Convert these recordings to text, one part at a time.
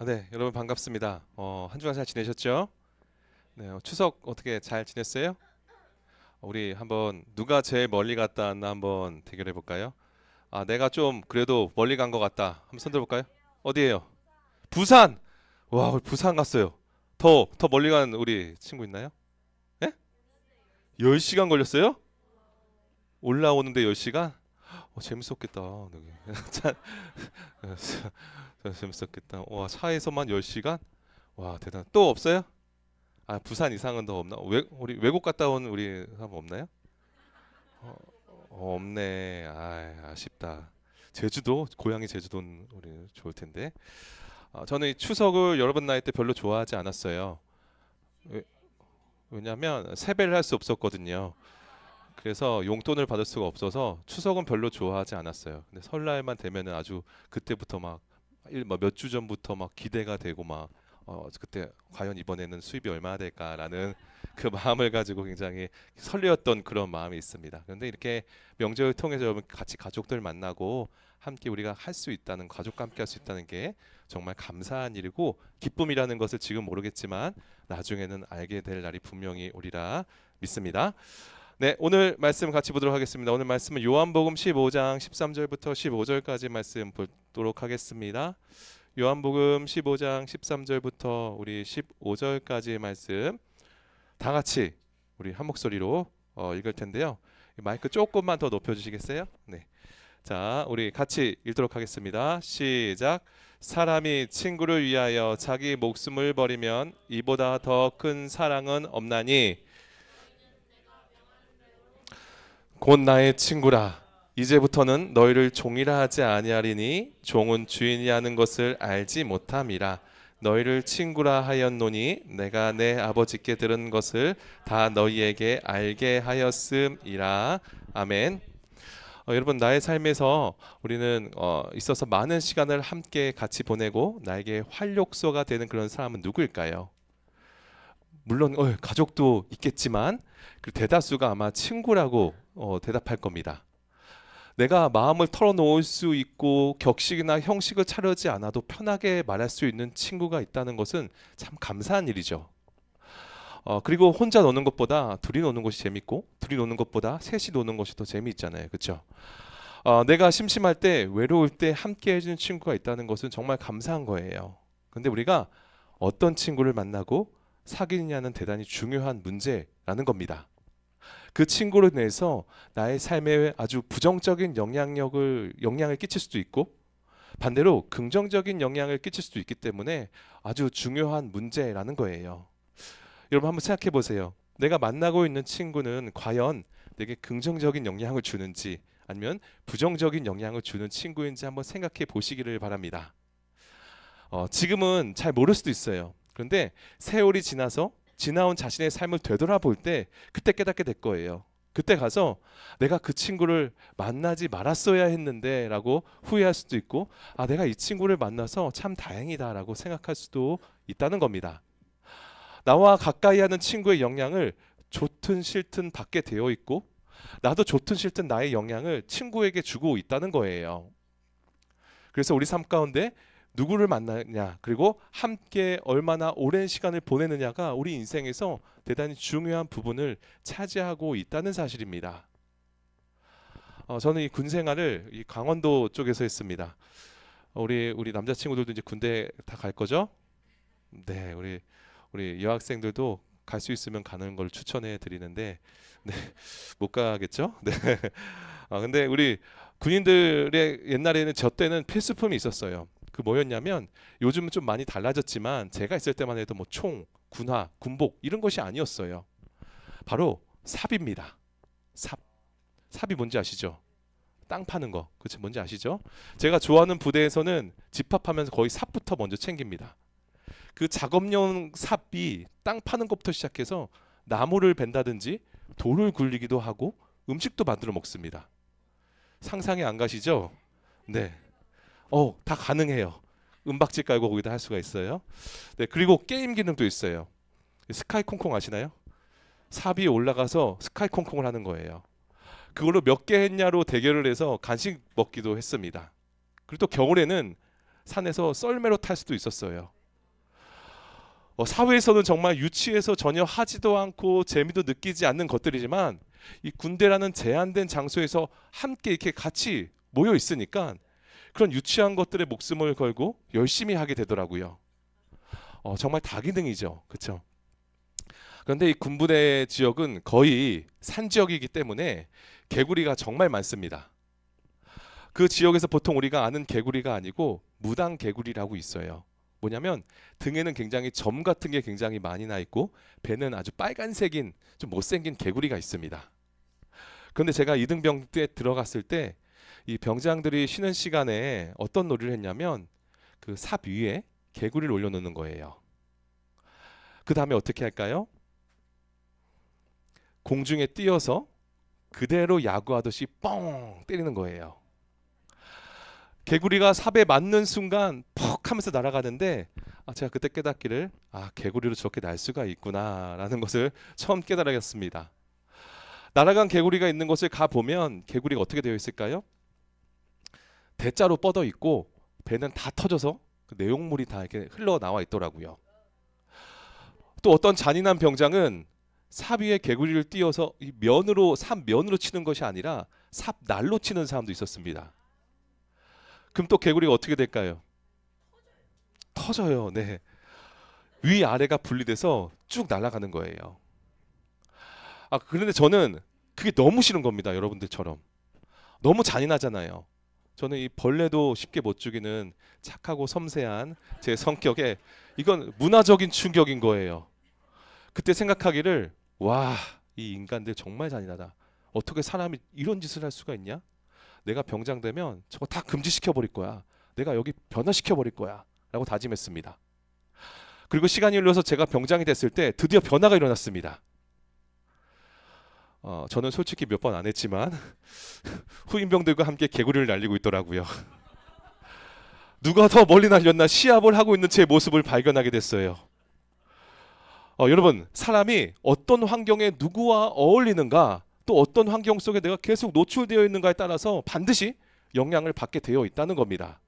네, 여러분 반갑습니다. 한 주간 잘 지내셨죠? 네, 추석 어떻게 잘 지냈어요? 우리 한번 누가 제일 멀리 갔다 왔나 한번 대결해 볼까요? 아, 내가 좀 그래도 멀리 간 것 같다. 한번 손 들어볼까요? 어디예요? 부산! 와, 우리 부산 갔어요. 더 멀리 간 우리 친구 있나요? 예? 10시간 걸렸어요? 올라오는데 10시간? 재밌었겠다. 여기. 참, 재밌었겠다. 와, 차에서만 10시간? 와, 대단. 또 없어요? 아, 부산 이상은 더 없나? 우리 외국 갔다 온 우리 사람 없나요? 어, 없네. 아, 아쉽다. 제주도, 고향이 제주도는 우리 좋을 텐데. 저는 이 추석을 여러분 나이 때 별로 좋아하지 않았어요. 왜, 왜냐면 세배를 할 수 없었거든요. 그래서 용돈을 받을 수가 없어서 추석은 별로 좋아하지 않았어요. 근데 설날만 되면은 아주 그때부터 몇 주 전부터 막 기대가 되고 그때 과연 이번에는 수입이 얼마나 될까라는 그 마음을 가지고 굉장히 설레었던 그런 마음이 있습니다. 그런데 이렇게 명절을 통해서 여러분 같이 가족들 만나고 함께 우리가 할 수 있다는, 가족과 함께 할 수 있다는 게 정말 감사한 일이고 기쁨이라는 것을 지금 모르겠지만 나중에는 알게 될 날이 분명히 오리라 믿습니다. 네, 오늘 말씀 같이 보도록 하겠습니다. 오늘 말씀은 요한복음 15장 13절부터 15절까지 말씀 보도록 하겠습니다. 요한복음 15장 13절부터 우리 15절까지의 말씀 다 같이 우리 한 목소리로 읽을 텐데요. 마이크 조금만 더 높여 주시겠어요? 네. 자, 우리 같이 읽도록 하겠습니다. 시작. 사람이 친구를 위하여 자기 목숨을 버리면 이보다 더 큰 사랑은 없나니 곧 나의 친구라. 이제부터는 너희를 종이라 하지 아니하리니 종은 주인이 하는 것을 알지 못함이라. 너희를 친구라 하였노니 내가 내 아버지께 들은 것을 다 너희에게 알게 하였음이라. 아멘. 여러분, 나의 삶에서 우리는 있어서 많은 시간을 함께 같이 보내고 나에게 활력소가 되는 그런 사람은 누구일까요? 물론 가족도 있겠지만 그 대다수가 아마 친구라고 대답할 겁니다. 내가 마음을 털어놓을 수 있고 격식이나 형식을 차려지 않아도 편하게 말할 수 있는 친구가 있다는 것은 참 감사한 일이죠. 그리고 혼자 노는 것보다 둘이 노는 것이 재밌고 둘이 노는 것보다 셋이 노는 것이 더 재미있잖아요. 그렇죠? 내가 심심할 때 외로울 때 함께 해주는 친구가 있다는 것은 정말 감사한 거예요. 근데 우리가 어떤 친구를 만나고 사귀느냐는 대단히 중요한 문제라는 겁니다. 그 친구로 인해서 나의 삶에 아주 부정적인 영향을 끼칠 수도 있고 반대로 긍정적인 영향을 끼칠 수도 있기 때문에 아주 중요한 문제라는 거예요. 여러분 한번 생각해 보세요. 내가 만나고 있는 친구는 과연 내게 긍정적인 영향을 주는지 아니면 부정적인 영향을 주는 친구인지 한번 생각해 보시기를 바랍니다. 지금은 잘 모를 수도 있어요. 그런데 세월이 지나서 지나온 자신의 삶을 되돌아볼 때 그때 깨닫게 될 거예요. 그때 가서 내가 그 친구를 만나지 말았어야 했는데 라고 후회할 수도 있고 내가 이 친구를 만나서 참 다행이다 라고 생각할 수도 있다는 겁니다. 나와 가까이 하는 친구의 영향을 좋든 싫든 받게 되어 있고 나도 좋든 싫든 나의 영향을 친구에게 주고 있다는 거예요. 그래서 우리 삶 가운데 누구를 만나냐 그리고 함께 얼마나 오랜 시간을 보내느냐가 우리 인생에서 대단히 중요한 부분을 차지하고 있다는 사실입니다. 저는 이 군 생활을 이 강원도 쪽에서 했습니다. 우리 남자친구들도 이제 군대 다 갈 거죠? 네, 우리 여학생들도 갈 수 있으면 가는 걸 추천해 드리는데 네, 못 가겠죠? 네. 근데 우리 군인들의 옛날에는 저 때는 필수품이 있었어요. 그 뭐였냐면 요즘은 좀 많이 달라졌지만 제가 있을 때만 해도 뭐 총, 군화, 군복 이런 것이 아니었어요. 바로 삽입니다. 삽. 삽이 뭔지 아시죠? 땅 파는 거. 그치 뭔지 아시죠? 제가 좋아하는 부대에서는 집합하면서 거의 삽부터 먼저 챙깁니다. 그 작업용 삽이 땅 파는 것부터 시작해서 나무를 벤다든지 돌을 굴리기도 하고 음식도 만들어 먹습니다. 상상이 안 가시죠? 네. 다 가능해요. 은박지 깔고 거기다 할 수가 있어요. 네, 그리고 게임 기능도 있어요. 스카이 콩콩 아시나요? 삽 위에 올라가서 스카이 콩콩을 하는 거예요. 그걸로 몇 개 했냐로 대결을 해서 간식 먹기도 했습니다. 그리고 또 겨울에는 산에서 썰매로 탈 수도 있었어요. 사회에서는 정말 유치해서 전혀 하지도 않고 재미도 느끼지 않는 것들이지만 이 군대라는 제한된 장소에서 함께 이렇게 같이 모여 있으니까 그런 유치한 것들에 목숨을 걸고 열심히 하게 되더라고요. 정말 다기능이죠. 그렇죠? 그런데 이 군부대 지역은 거의 산 지역이기 때문에 개구리가 정말 많습니다. 그 지역에서 보통 우리가 아는 개구리가 아니고 무당 개구리라고 있어요. 뭐냐면 등에는 굉장히 점 같은 게 굉장히 많이 나 있고 배는 아주 빨간색인 좀 못생긴 개구리가 있습니다. 그런데 제가 이등병 때 들어갔을 때 이 병장들이 쉬는 시간에 어떤 놀이를 했냐면 그 삽 위에 개구리를 올려놓는 거예요. 그 다음에 어떻게 할까요? 공중에 띄어서 그대로 야구하듯이 뻥 때리는 거예요. 개구리가 삽에 맞는 순간 퍽 하면서 날아가는데 제가 그때 깨닫기를 개구리로 저렇게 날 수가 있구나 라는 것을 처음 깨달았습니다. 날아간 개구리가 있는 곳을 가보면 개구리가 어떻게 되어 있을까요? 대자로 뻗어 있고 배는 다 터져서 그 내용물이 다 이렇게 흘러나와 있더라고요. 또 어떤 잔인한 병장은 삽 위에 개구리를 띄어서 이 면으로 삽 면으로 치는 것이 아니라 삽 날로 치는 사람도 있었습니다. 그럼 또 개구리가 어떻게 될까요? 터져요. 네. 위 아래가 분리돼서 쭉 날아가는 거예요. 그런데 저는 그게 너무 싫은 겁니다. 여러분들처럼. 너무 잔인하잖아요. 저는 이 벌레도 쉽게 못 죽이는 착하고 섬세한 제 성격에 이건 문화적인 충격인 거예요. 그때 생각하기를 와, 이 인간들 정말 잔인하다. 어떻게 사람이 이런 짓을 할 수가 있냐? 내가 병장 되면 저거 다 금지시켜 버릴 거야. 내가 여기 변화시켜 버릴 거야. 라고 다짐했습니다. 그리고 시간이 흘러서 제가 병장이 됐을 때 드디어 변화가 일어났습니다. 저는 솔직히 몇 번 안 했지만 후임병들과 함께 개구리를 날리고 있더라고요. 누가 더 멀리 날렸나 시합을 하고 있는 제 모습을 발견하게 됐어요. 여러분, 사람이 어떤 환경에 누구와 어울리는가, 또 어떤 환경 속에 내가 계속 노출되어 있는가에 따라서 반드시 영향을 받게 되어 있다는 겁니다.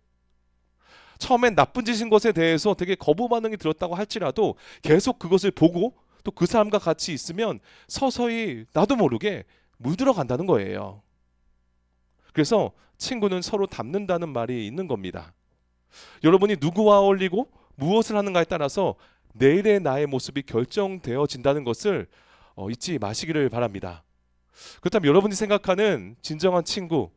처음엔 나쁜 짓인 것에 대해서 되게 거부 반응이 들었다고 할지라도 계속 그것을 보고 또 그 사람과 같이 있으면 서서히 나도 모르게 물들어간다는 거예요. 그래서 친구는 서로 닮는다는 말이 있는 겁니다. 여러분이 누구와 어울리고 무엇을 하는가에 따라서 내일의 나의 모습이 결정되어진다는 것을 잊지 마시기를 바랍니다. 그렇다면 여러분이 생각하는 진정한 친구,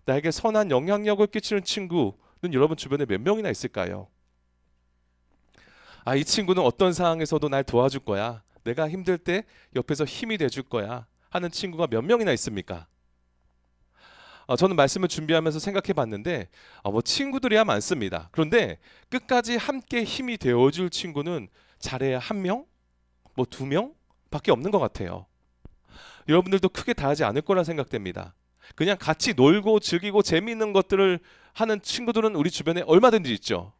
나에게 선한 영향력을 끼치는 친구는 여러분 주변에 몇 명이나 있을까요? 이 친구는 어떤 상황에서도 날 도와줄 거야. 내가 힘들 때 옆에서 힘이 돼줄 거야 하는 친구가 몇 명이나 있습니까? 저는 말씀을 준비하면서 생각해 봤는데 친구들이야 많습니다. 그런데 끝까지 함께 힘이 되어줄 친구는 잘해야 1명? 2명? 밖에 없는 것 같아요. 여러분들도 크게 다르지 않을 거라 생각됩니다. 그냥 같이 놀고 즐기고 재미있는 것들을 하는 친구들은 우리 주변에 얼마든지 있죠.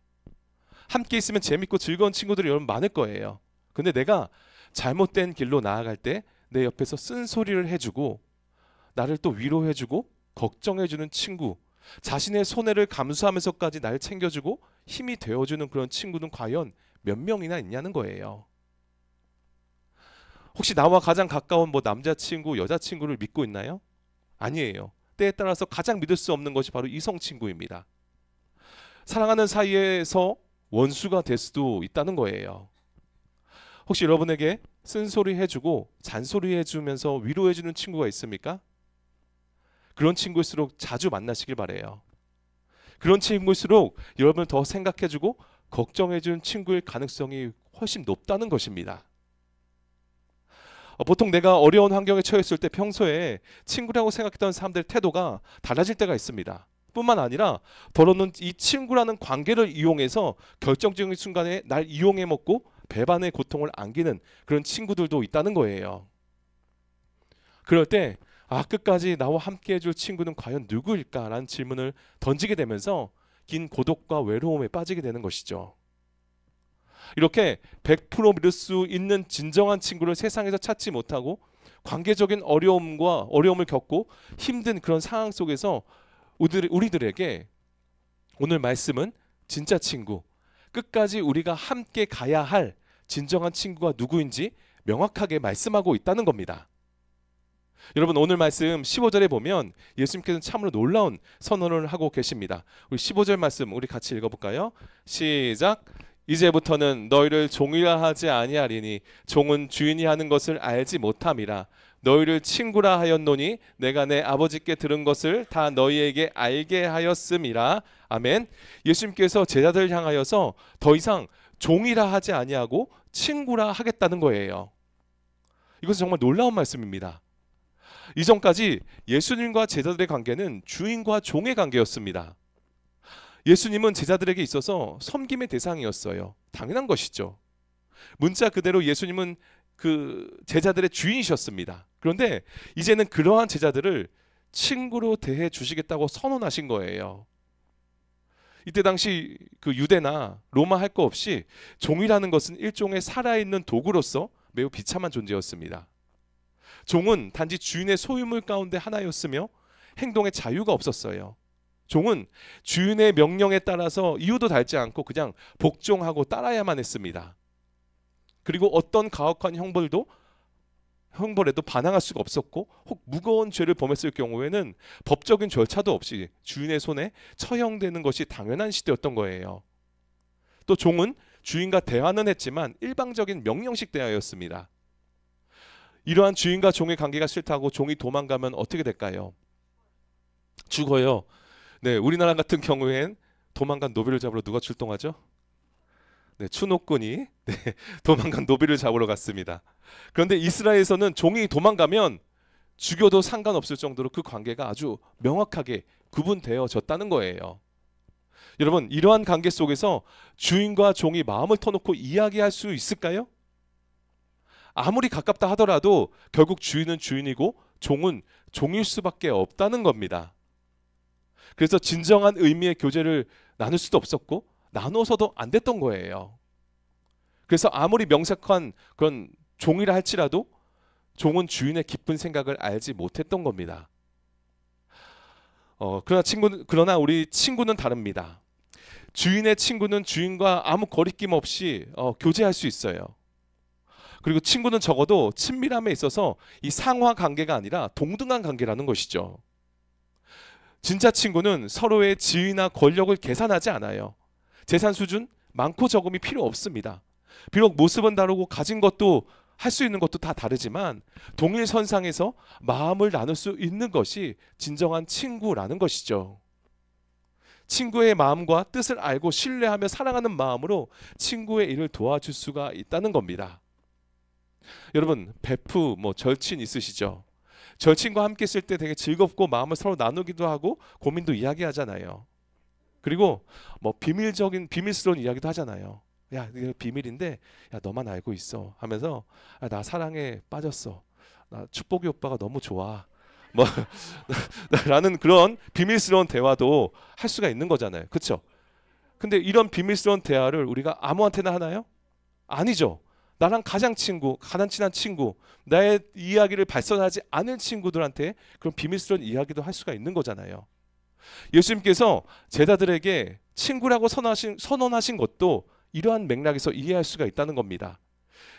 함께 있으면 재밌고 즐거운 친구들이 여러분 많을 거예요. 근데 내가 잘못된 길로 나아갈 때 내 옆에서 쓴소리를 해주고 나를 또 위로해주고 걱정해주는 친구, 자신의 손해를 감수하면서까지 날 챙겨주고 힘이 되어주는 그런 친구는 과연 몇 명이나 있냐는 거예요. 혹시 나와 가장 가까운 남자친구, 여자친구를 믿고 있나요? 아니에요. 때에 따라서 가장 믿을 수 없는 것이 바로 이성친구입니다. 사랑하는 사이에서 원수가 될 수도 있다는 거예요. 혹시 여러분에게 쓴소리 해주고 잔소리 해주면서 위로해주는 친구가 있습니까? 그런 친구일수록 자주 만나시길 바래요. 그런 친구일수록 여러분을 더 생각해주고 걱정해주는 친구일 가능성이 훨씬 높다는 것입니다. 보통 내가 어려운 환경에 처했을 때 평소에 친구라고 생각했던 사람들의 태도가 달라질 때가 있습니다. 뿐만 아니라 더러는 이 친구라는 관계를 이용해서 결정적인 순간에 날 이용해 먹고 배반의 고통을 안기는 그런 친구들도 있다는 거예요. 그럴 때 끝까지 나와 함께 해줄 친구는 과연 누구일까라는 질문을 던지게 되면서 긴 고독과 외로움에 빠지게 되는 것이죠. 이렇게 100% 믿을 수 있는 진정한 친구를 세상에서 찾지 못하고 관계적인 어려움을 겪고 힘든 그런 상황 속에서 우리들에게 오늘 말씀은 진짜 친구, 끝까지 우리가 함께 가야 할 진정한 친구가 누구인지 명확하게 말씀하고 있다는 겁니다. 여러분, 오늘 말씀 15절에 보면 예수님께서는 참으로 놀라운 선언을 하고 계십니다. 우리 15절 말씀 우리 같이 읽어볼까요? 시작. 이제부터는 너희를 종이라 하지 아니하리니 종은 주인이 하는 것을 알지 못함이라. 너희를 친구라 하였노니 내가 내 아버지께 들은 것을 다 너희에게 알게 하였음이라. 아멘. 예수님께서 제자들을 향하여서 더 이상 종이라 하지 아니하고 친구라 하겠다는 거예요. 이것은 정말 놀라운 말씀입니다. 이전까지 예수님과 제자들의 관계는 주인과 종의 관계였습니다. 예수님은 제자들에게 있어서 섬김의 대상이었어요. 당연한 것이죠. 문자 그대로 예수님은 그 제자들의 주인이셨습니다. 그런데 이제는 그러한 제자들을 친구로 대해 주시겠다고 선언하신 거예요. 이때 당시 그 유대나 로마 할 거 없이 종이라는 것은 일종의 살아있는 도구로서 매우 비참한 존재였습니다. 종은 단지 주인의 소유물 가운데 하나였으며 행동에 자유가 없었어요. 종은 주인의 명령에 따라서 이유도 달지 않고 그냥 복종하고 따라야만 했습니다. 그리고 어떤 가혹한 형벌에도 반항할 수가 없었고, 혹 무거운 죄를 범했을 경우에는 법적인 절차도 없이 주인의 손에 처형되는 것이 당연한 시대였던 거예요. 또 종은 주인과 대화는 했지만 일방적인 명령식 대화였습니다. 이러한 주인과 종의 관계가 싫다고 종이 도망가면 어떻게 될까요? 죽어요. 네, 우리나라 같은 경우엔 도망간 노비를 잡으러 누가 출동하죠? 네, 추노꾼이 도망간 노비를 잡으러 갔습니다. 그런데 이스라엘에서는 종이 도망가면 죽여도 상관없을 정도로 그 관계가 아주 명확하게 구분되어졌다는 거예요. 여러분, 이러한 관계 속에서 주인과 종이 마음을 터놓고 이야기할 수 있을까요? 아무리 가깝다 하더라도 결국 주인은 주인이고 종은 종일 수밖에 없다는 겁니다. 그래서 진정한 의미의 교제를 나눌 수도 없었고 나눠서도 안 됐던 거예요. 그래서 아무리 명색한 그런 종이라 할지라도 종은 주인의 깊은 생각을 알지 못했던 겁니다. 그러나 우리 친구는 다릅니다. 주인의 친구는 주인과 아무 거리낌 없이 교제할 수 있어요. 그리고 친구는 적어도 친밀함에 있어서 이 상하 관계가 아니라 동등한 관계라는 것이죠. 진짜 친구는 서로의 지위나 권력을 계산하지 않아요. 재산 수준, 많고 적음이 필요 없습니다. 비록 모습은 다르고 가진 것도 할 수 있는 것도 다 다르지만 동일선상에서 마음을 나눌 수 있는 것이 진정한 친구라는 것이죠. 친구의 마음과 뜻을 알고 신뢰하며 사랑하는 마음으로 친구의 일을 도와줄 수가 있다는 겁니다. 여러분, 베프, 절친 있으시죠? 절친과 함께 있을 때 되게 즐겁고 마음을 서로 나누기도 하고 고민도 이야기하잖아요. 그리고 비밀스러운 이야기도 하잖아요. 야, 이게 비밀인데 야, 너만 알고 있어 하면서 나 사랑에 빠졌어. 나 축복이 오빠가 너무 좋아. 라는 그런 비밀스러운 대화도 할 수가 있는 거잖아요. 그렇죠? 근데 이런 비밀스러운 대화를 우리가 아무한테나 하나요? 아니죠. 나랑 가장 친한 친구, 나의 이야기를 발설하지 않을 친구들한테 그런 비밀스러운 이야기도 할 수가 있는 거잖아요. 예수님께서 제자들에게 친구라고 선언하신 것도 이러한 맥락에서 이해할 수가 있다는 겁니다.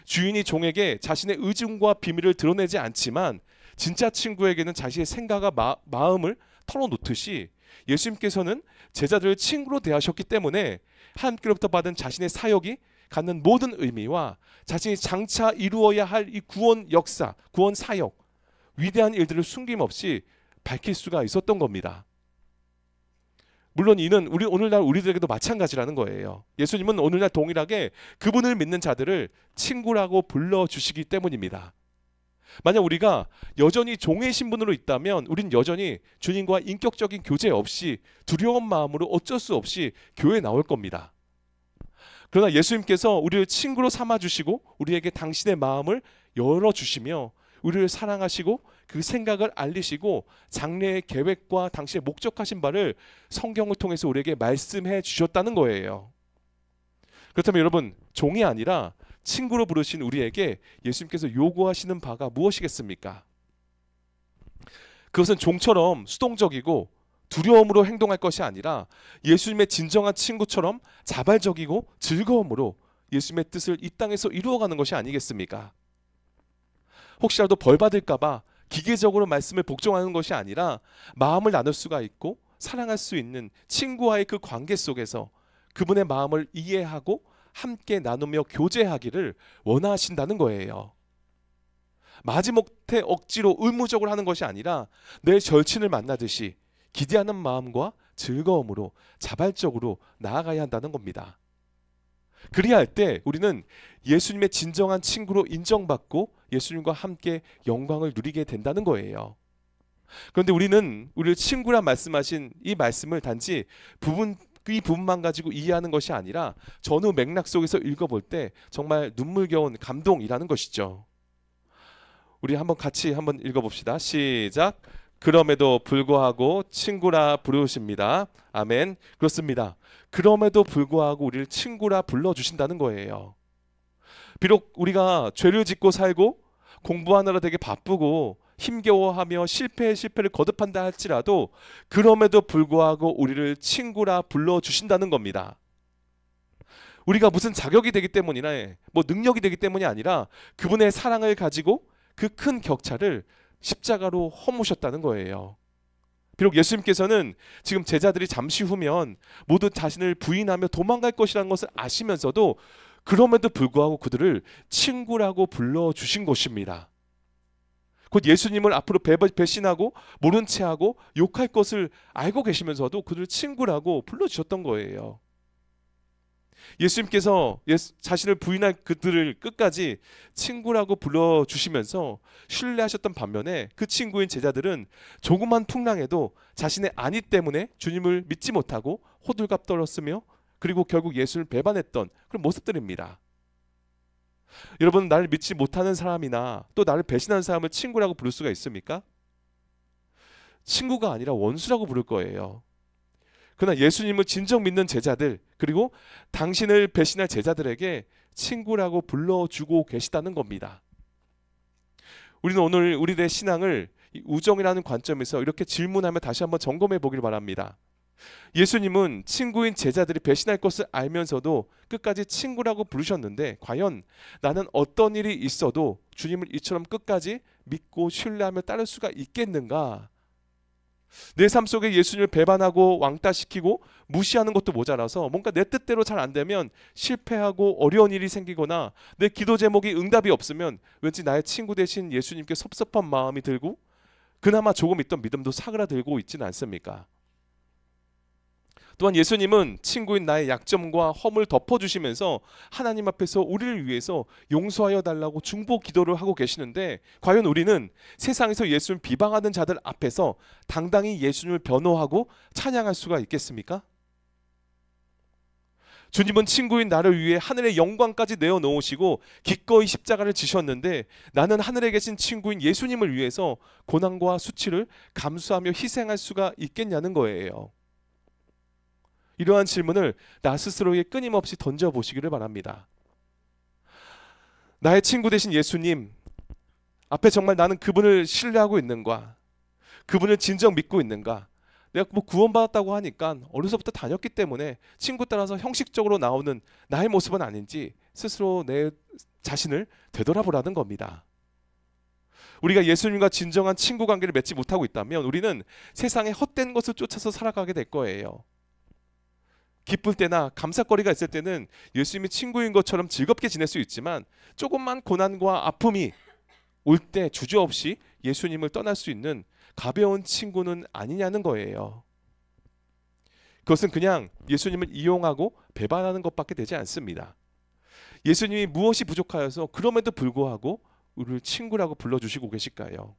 주인이 종에게 자신의 의중과 비밀을 드러내지 않지만 진짜 친구에게는 자신의 생각과 마음을 털어놓듯이 예수님께서는 제자들을 친구로 대하셨기 때문에 하나님께로부터 받은 자신의 사역이 갖는 모든 의미와 자신이 장차 이루어야 할 이 구원 역사, 구원 사역, 위대한 일들을 숨김없이 밝힐 수가 있었던 겁니다. 물론 이는 오늘날 우리들에게도 마찬가지라는 거예요. 예수님은 오늘날 동일하게 그분을 믿는 자들을 친구라고 불러주시기 때문입니다. 만약 우리가 여전히 종의 신분으로 있다면 우린 여전히 주님과 인격적인 교제 없이 두려운 마음으로 어쩔 수 없이 교회에 나올 겁니다. 그러나 예수님께서 우리를 친구로 삼아주시고 우리에게 당신의 마음을 열어주시며 우리를 사랑하시고 그 생각을 알리시고 장래의 계획과 당신의 목적하신 바를 성경을 통해서 우리에게 말씀해 주셨다는 거예요. 그렇다면 여러분, 종이 아니라 친구로 부르신 우리에게 예수님께서 요구하시는 바가 무엇이겠습니까? 그것은 종처럼 수동적이고 두려움으로 행동할 것이 아니라 예수님의 진정한 친구처럼 자발적이고 즐거움으로 예수님의 뜻을 이 땅에서 이루어가는 것이 아니겠습니까? 혹시라도 벌 받을까 봐 기계적으로 말씀을 복종하는 것이 아니라 마음을 나눌 수가 있고 사랑할 수 있는 친구와의 그 관계 속에서 그분의 마음을 이해하고 함께 나누며 교제하기를 원하신다는 거예요. 마지못해 억지로 의무적으로 하는 것이 아니라 내 절친을 만나듯이 기대하는 마음과 즐거움으로 자발적으로 나아가야 한다는 겁니다. 그리할 때 우리는 예수님의 진정한 친구로 인정받고 예수님과 함께 영광을 누리게 된다는 거예요. 그런데 우리는 우리를 친구라 말씀하신 이 말씀을 단지 이 부분만 가지고 이해하는 것이 아니라 전후 맥락 속에서 읽어볼 때 정말 눈물겨운 감동이라는 것이죠. 우리 같이 한번 읽어봅시다. 시작. 그럼에도 불구하고 친구라 부르십니다. 아멘. 그렇습니다. 그럼에도 불구하고 우리를 친구라 불러주신다는 거예요. 비록 우리가 죄를 짓고 살고 공부하느라 되게 바쁘고 힘겨워하며 실패를 거듭한다 할지라도 그럼에도 불구하고 우리를 친구라 불러주신다는 겁니다. 우리가 무슨 자격이 되기 때문이나 능력이 되기 때문이 아니라 그분의 사랑을 가지고 그 큰 격차를 십자가로 허무셨다는 거예요. 비록 예수님께서는 지금 제자들이 잠시 후면 모두 자신을 부인하며 도망갈 것이라는 것을 아시면서도 그럼에도 불구하고 그들을 친구라고 불러주신 것입니다. 곧 예수님을 앞으로 배신하고 모른 채하고 욕할 것을 알고 계시면서도 그들을 친구라고 불러주셨던 거예요. 예수님께서 자신을 부인한 그들을 끝까지 친구라고 불러주시면서 신뢰하셨던 반면에 그 친구인 제자들은 조그만 풍랑에도 자신의 안위 때문에 주님을 믿지 못하고 호들갑 떨었으며 그리고 결국 예수를 배반했던 그런 모습들입니다. 여러분, 나를 믿지 못하는 사람이나 또 나를 배신하는 사람을 친구라고 부를 수가 있습니까? 친구가 아니라 원수라고 부를 거예요. 그러나 예수님을 진정 믿는 제자들, 그리고 당신을 배신할 제자들에게 친구라고 불러주고 계시다는 겁니다. 우리는 오늘 우리의 신앙을 우정이라는 관점에서 이렇게 질문하며 다시 한번 점검해 보길 바랍니다. 예수님은 친구인 제자들이 배신할 것을 알면서도 끝까지 친구라고 부르셨는데 과연 나는 어떤 일이 있어도 주님을 이처럼 끝까지 믿고 신뢰하며 따를 수가 있겠는가? 내 삶 속에 예수님을 배반하고 왕따시키고 무시하는 것도 모자라서 뭔가 내 뜻대로 잘 안 되면 실패하고 어려운 일이 생기거나 내 기도 제목이 응답이 없으면 왠지 나의 친구 대신 예수님께 섭섭한 마음이 들고 그나마 조금 있던 믿음도 사그라들고 있지는 않습니까? 또한 예수님은 친구인 나의 약점과 허물 덮어주시면서 하나님 앞에서 우리를 위해서 용서하여 달라고 중보 기도를 하고 계시는데 과연 우리는 세상에서 예수님을 비방하는 자들 앞에서 당당히 예수님을 변호하고 찬양할 수가 있겠습니까? 주님은 친구인 나를 위해 하늘의 영광까지 내어놓으시고 기꺼이 십자가를 지셨는데 나는 하늘에 계신 친구인 예수님을 위해서 고난과 수치를 감수하며 희생할 수가 있겠냐는 거예요. 이러한 질문을 나 스스로에게 끊임없이 던져보시기를 바랍니다. 나의 친구 되신 예수님 앞에 정말 나는 그분을 신뢰하고 있는가? 그분을 진정 믿고 있는가? 내가 구원받았다고 하니까 어려서부터 다녔기 때문에 친구 따라서 형식적으로 나오는 나의 모습은 아닌지 스스로 내 자신을 되돌아보라는 겁니다. 우리가 예수님과 진정한 친구 관계를 맺지 못하고 있다면 우리는 세상의 헛된 것을 쫓아서 살아가게 될 거예요. 기쁠 때나 감사거리가 있을 때는 예수님이 친구인 것처럼 즐겁게 지낼 수 있지만 조금만 고난과 아픔이 올 때 주저없이 예수님을 떠날 수 있는 가벼운 친구는 아니냐는 거예요. 그것은 그냥 예수님을 이용하고 배반하는 것밖에 되지 않습니다. 예수님이 무엇이 부족하여서 그럼에도 불구하고 우리를 친구라고 불러주시고 계실까요?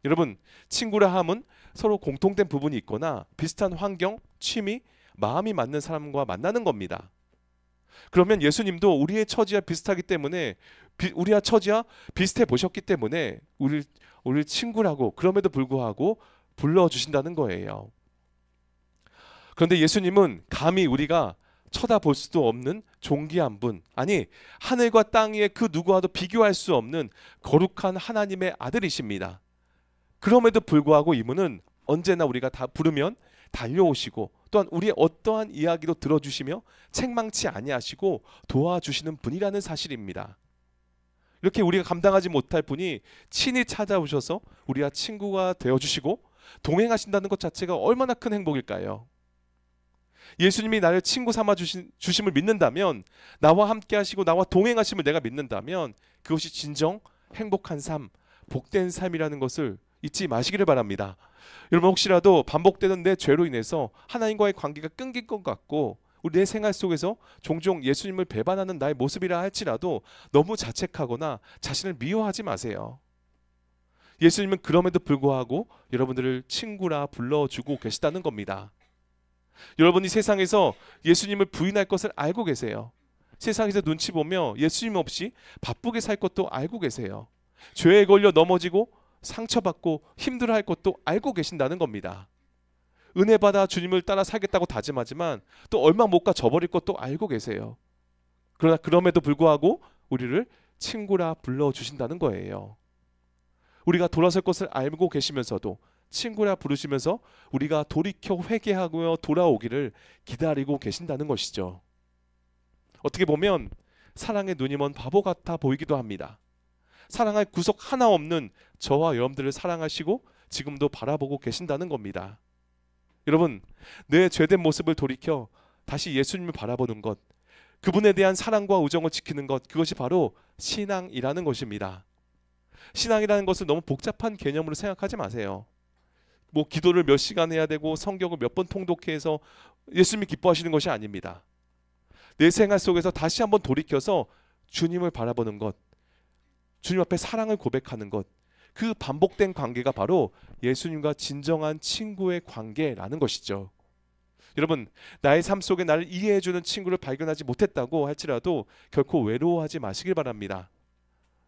여러분, 친구라 함은 서로 공통된 부분이 있거나 비슷한 환경, 취미, 마음이 맞는 사람과 만나는 겁니다. 그러면 예수님도 우리의 처지와 비슷하기 때문에 우리와 처지와 비슷해 보셨기 때문에 우리를 친구라고 그럼에도 불구하고 불러주신다는 거예요. 그런데 예수님은 감히 우리가 쳐다볼 수도 없는 존귀한 분, 아니 하늘과 땅 위에 그 누구와도 비교할 수 없는 거룩한 하나님의 아들이십니다. 그럼에도 불구하고 이분은 언제나 우리가 다 부르면 달려오시고 또한 우리의 어떠한 이야기도 들어주시며 책망치 아니하시고 도와주시는 분이라는 사실입니다. 이렇게 우리가 감당하지 못할 분이 친히 찾아오셔서 우리와 친구가 되어주시고 동행하신다는 것 자체가 얼마나 큰 행복일까요? 예수님이 나를 친구 삼아 주심을 믿는다면, 나와 함께 하시고 나와 동행하심을 내가 믿는다면 그것이 진정 행복한 삶, 복된 삶이라는 것을 잊지 마시기를 바랍니다. 여러분, 혹시라도 반복되는 내 죄로 인해서 하나님과의 관계가 끊길 것 같고 우리 내 생활 속에서 종종 예수님을 배반하는 나의 모습이라 할지라도 너무 자책하거나 자신을 미워하지 마세요. 예수님은 그럼에도 불구하고 여러분들을 친구라 불러주고 계시다는 겁니다. 여러분이 세상에서 예수님을 부인할 것을 알고 계세요. 세상에서 눈치 보며 예수님 없이 바쁘게 살 것도 알고 계세요. 죄에 걸려 넘어지고 상처받고 힘들어할 것도 알고 계신다는 겁니다. 은혜 받아 주님을 따라 살겠다고 다짐하지만 또 얼마 못 가 저버릴 것도 알고 계세요. 그러나 그럼에도 불구하고 우리를 친구라 불러주신다는 거예요. 우리가 돌아설 것을 알고 계시면서도 친구라 부르시면서 우리가 돌이켜 회개하고 돌아오기를 기다리고 계신다는 것이죠. 어떻게 보면 사랑의 눈이 먼 바보 같아 보이기도 합니다. 사랑할 구석 하나 없는 저와 여러분들을 사랑하시고 지금도 바라보고 계신다는 겁니다. 여러분, 내 죄된 모습을 돌이켜 다시 예수님을 바라보는 것, 그분에 대한 사랑과 우정을 지키는 것, 그것이 바로 신앙이라는 것입니다. 신앙이라는 것을 너무 복잡한 개념으로 생각하지 마세요. 뭐 기도를 몇 시간 해야 되고 성경을 몇 번 통독해야 해서 예수님이 기뻐하시는 것이 아닙니다. 내 생활 속에서 다시 한번 돌이켜서 주님을 바라보는 것, 주님 앞에 사랑을 고백하는 것, 그 반복된 관계가 바로 예수님과 진정한 친구의 관계라는 것이죠. 여러분, 나의 삶 속에 나를 이해해주는 친구를 발견하지 못했다고 할지라도 결코 외로워하지 마시길 바랍니다.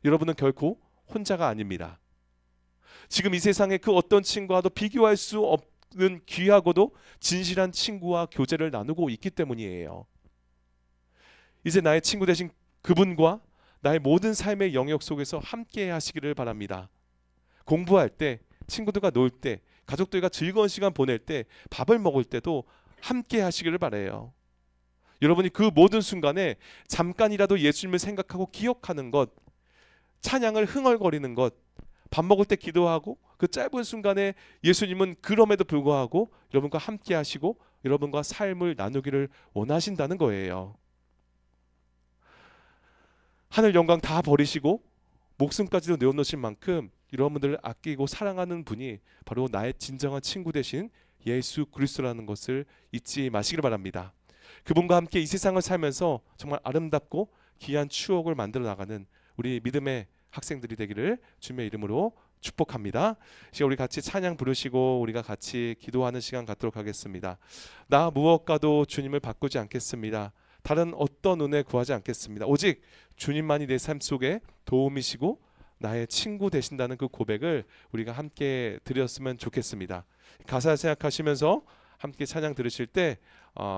여러분은 결코 혼자가 아닙니다. 지금 이 세상에 그 어떤 친구와도 비교할 수 없는 귀하고도 진실한 친구와 교제를 나누고 있기 때문이에요. 이제 나의 친구 되신 그분과 나의 모든 삶의 영역 속에서 함께 하시기를 바랍니다. 공부할 때, 친구들과 놀 때, 가족들과 즐거운 시간 보낼 때, 밥을 먹을 때도 함께 하시기를 바라요. 여러분이 그 모든 순간에 잠깐이라도 예수님을 생각하고 기억하는 것, 찬양을 흥얼거리는 것, 밥 먹을 때 기도하고 그 짧은 순간에 예수님은 그럼에도 불구하고 여러분과 함께 하시고 여러분과 삶을 나누기를 원하신다는 거예요. 하늘 영광 다 버리시고 목숨까지도 내어놓으신 만큼 여러분들을 아끼고 사랑하는 분이 바로 나의 진정한 친구 되신 예수 그리스도라는 것을 잊지 마시기를 바랍니다. 그분과 함께 이 세상을 살면서 정말 아름답고 귀한 추억을 만들어 나가는 우리 믿음의 학생들이 되기를 주님의 이름으로 축복합니다. 이제 우리 같이 찬양 부르시고 우리가 같이 기도하는 시간 갖도록 하겠습니다. 나 무엇과도 주님을 바꾸지 않겠습니다. 다른 어떤 은혜 구하지 않겠습니다. 오직 주님만이 내 삶 속에 도움이시고 나의 친구 되신다는 그 고백을 우리가 함께 드렸으면 좋겠습니다. 가사 생각하시면서 함께 찬양 들으실 때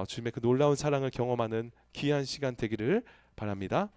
주님의 그 놀라운 사랑을 경험하는 귀한 시간 되기를 바랍니다.